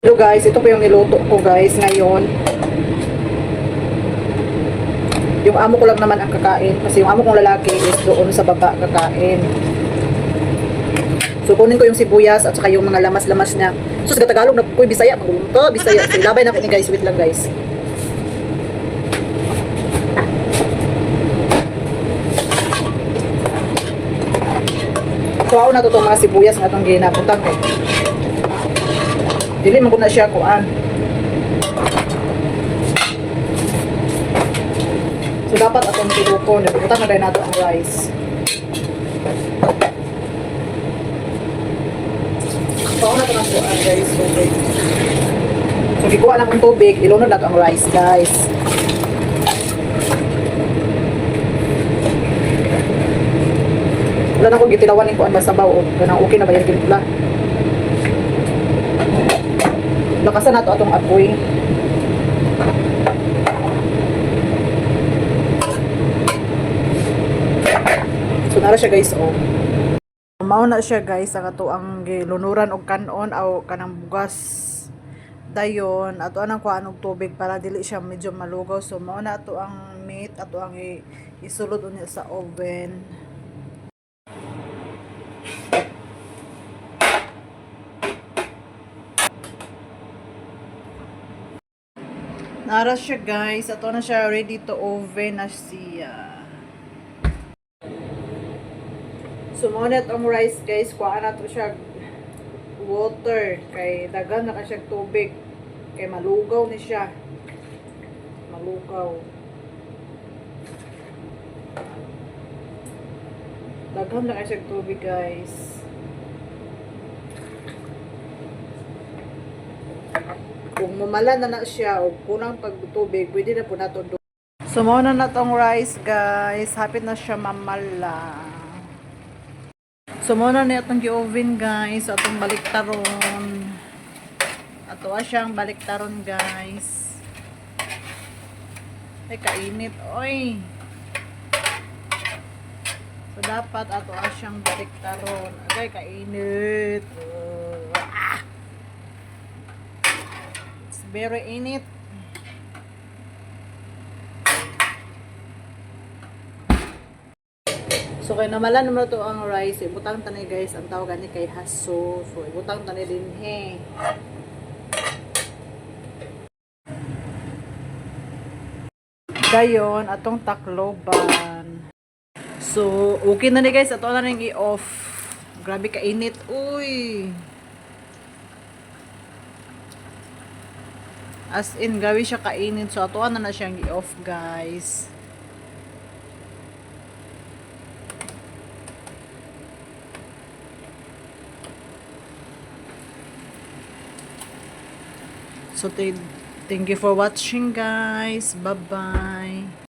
Hello guys, ito po yung niluto ko guys ngayon. Yung amo ko lang naman ang kakain kasi yung amo kong lalaki is doon sa baba kakain. So kunin ko yung sibuyas at saka yung mga lamas-lamas niya. So sa Tagalog na po Bisaya, magulunto, Bisaya. So ilabay na ko ni guys, wait lang guys. So ako na to mga sibuyas na itong ginaputang ko. Dili mo ko na siya kuan. So dapat atong tiluko, nabutan na dahil nato ang rice. So ako na ito ng kuan guys, tubig. So gikuha na kong tubig, ilunod na ito ang rice guys. Wala na akong gitilawan yung kuan masabaw o ganang okay na ba yung timpla. Lakasan na ito atong apoy. So nara siya guys oh. Mao na siya guys ang ato ang gilunuran og kanon aw kanang bugas. Dayon ato anang kuan og tubig para dili siya medyo malugaw. So mao na ato ang meat ato ang isulod unya sa oven. Nara siya guys, ato na siya ready to oven na siya. So mo na itong rice guys, kuha na to siya water kay dagan na ka siya tubig kay malugaw ni siya. Malugaw. Dagan na ka siya tubig guys. Kung mamala na siya o kunang pagtubig, pwede na po nato do. So mo na natong rice guys, hapit na siya mamala. So mo na itong gi-oven guys, atong baliktaron. Ato siyang baliktaron guys. Ay kainit oy. So dapat ato siyang baliktaron. Ay kainit. Very init. So kay namalan naman to ang rice, ibutang tanay guys, ang tawag ni kay haso. So ibutang tanay din he. Dayon atong takloban. So okay na ni guys, ato na ning i-off. Grabe ka init. Uy. As in, grabe siya kainin. So, atuan na siyang i-off, guys. So, thank you for watching, guys. Bye-bye.